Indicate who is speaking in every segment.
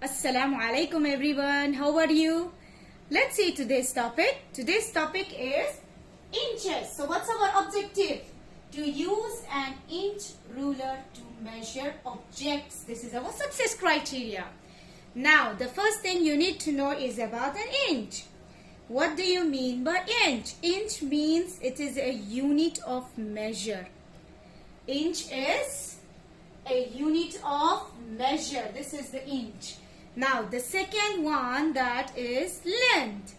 Speaker 1: Assalamu alaikum everyone. How are you? Let's see today's topic. Today's topic is inches. So what's our objective? To use an inch ruler to measure objects. This is our success criteria. Now the first thing you need to know is about an inch. What do you mean by inch? Inch means it is a unit of measure. Inch is a unit of measure. This is the inch. Now the second one, that is length.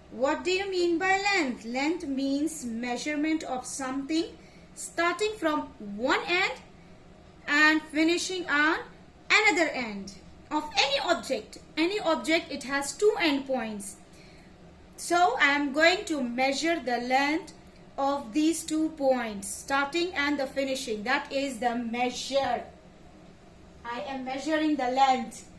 Speaker 1: What do you mean by length? Length means measurement of something starting from one end and finishing on another end of any object. Any object, it has two end points. So I am going to measure the length of these 2 points, starting and the finishing. That is the measure. I am measuring the length.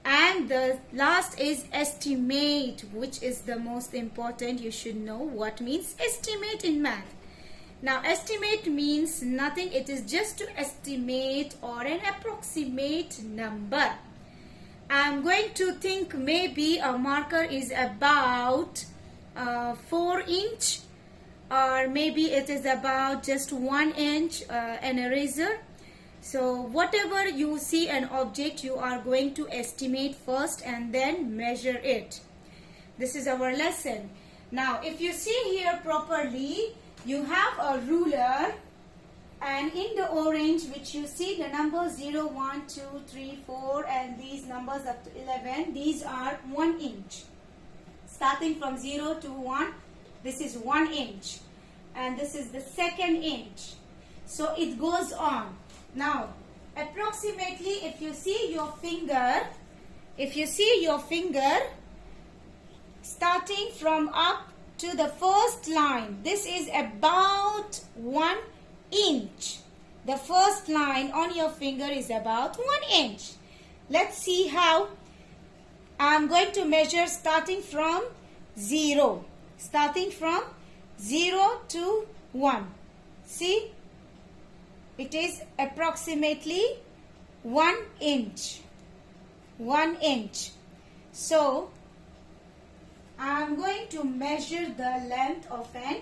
Speaker 1: And the last is estimate, which is the most important. You should know what means estimate in math. Now estimate means nothing. It is just to estimate or an approximate number. I'm going to think maybe a marker is about 4 inch, or maybe it is about just 1 inch, an eraser. So whatever you see an object, you are going to estimate first and then measure it. This is our lesson. Now if you see here properly, you have a ruler, and in the orange which you see the numbers 0, 1, 2, 3, 4 and these numbers up to 11, these are 1 inch. Starting from 0 to 1, this is 1 inch, and this is the second inch. So it goes on. Now approximately, if you see your finger starting from up to the first line, this is about 1 inch. The first line on your finger is about 1 inch. Let's see how. I'm going to measure starting from 0. Starting from 0 to 1. See? It is approximately 1 inch. 1 inch. So, I am going to measure the length of an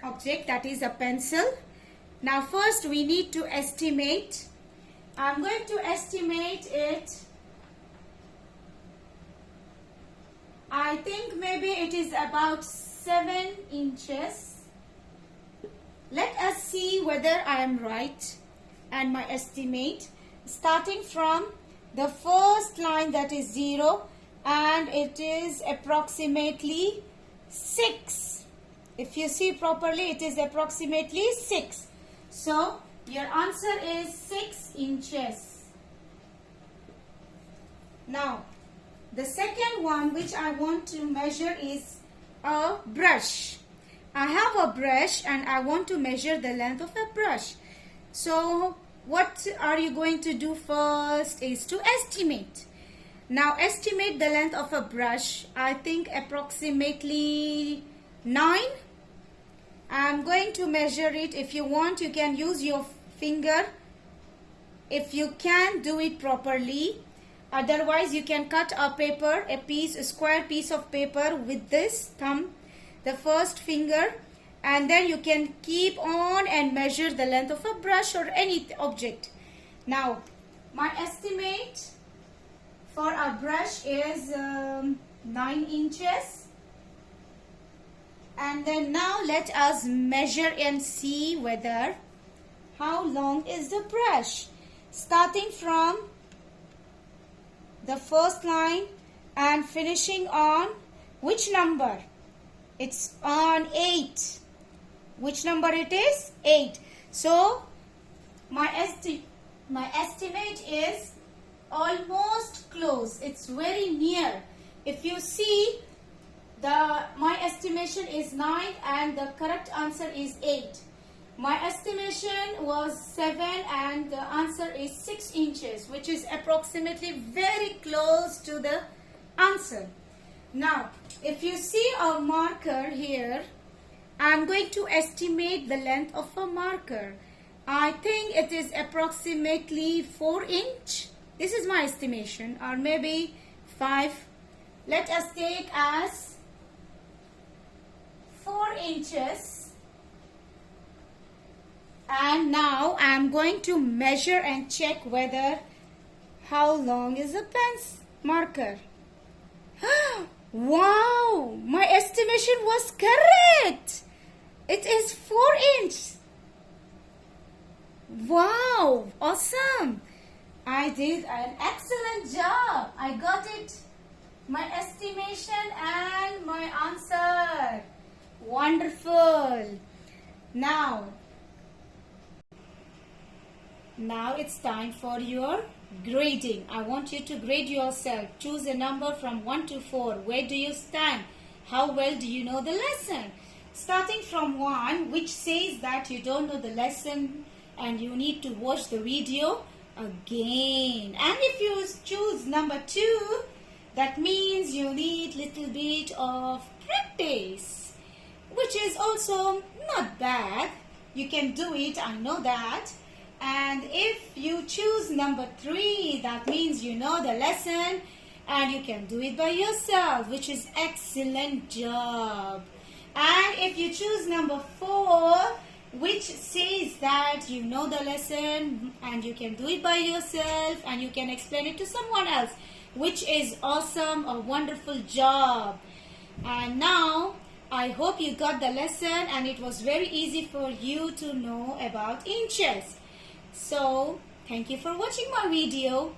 Speaker 1: object, that is a pencil. Now first we need to estimate. I am going to estimate it. I think maybe it is about 7 inches. Let us see whether I am right and my estimate. Starting from the first line, that is 0, and it is approximately 6. If you see properly, it is approximately 6. So your answer is 6 inches. Now the second one which I want to measure is a brush. I have a brush and I want to measure the length of a brush. So what are you going to do first is to estimate. Now estimate the length of a brush. I think approximately 9. I'm going to measure it. If you want, you can use your finger. If you can do it properly. Otherwise you can cut a paper, a square piece of paper with this thumb, the first finger, and then you can keep on and measure the length of a brush or any object. Now my estimate for a brush is 9 inches. And then now let us measure and see whether how long is the brush. Starting from the first line and finishing on which number? It's on 8. Which number it is? 8. So my estimate is almost close. It's very near. If you see, my estimation is 9 and the correct answer is 8. My estimation was 7 and the answer is 6 inches, which is approximately very close to the answer. Now, if you see a marker here, I am going to estimate the length of a marker. I think it is approximately 4 inch. This is my estimation, or maybe 5. Let us take as 4 inches. And now I am going to measure and check whether how long is a pen marker. Wow, my estimation was correct. It is 4 inches. Wow, awesome. I did an excellent job. I got it. My estimation and my answer. Wonderful. Now it's time for your grading. I want you to grade yourself. Choose a number from 1 to 4. Where do you stand? How well do you know the lesson? Starting from 1, which says that you don't know the lesson and you need to watch the video again. And if you choose number 2, that means you need little bit of practice, which is also not bad. You can do it, I know that. And if you choose number 3, that means you know the lesson and you can do it by yourself, which is excellent job. And if you choose number 4, which says that you know the lesson and you can do it by yourself and you can explain it to someone else, which is awesome, a wonderful job. And now I hope you got the lesson and it was very easy for you to know about inches. So thank you for watching my video.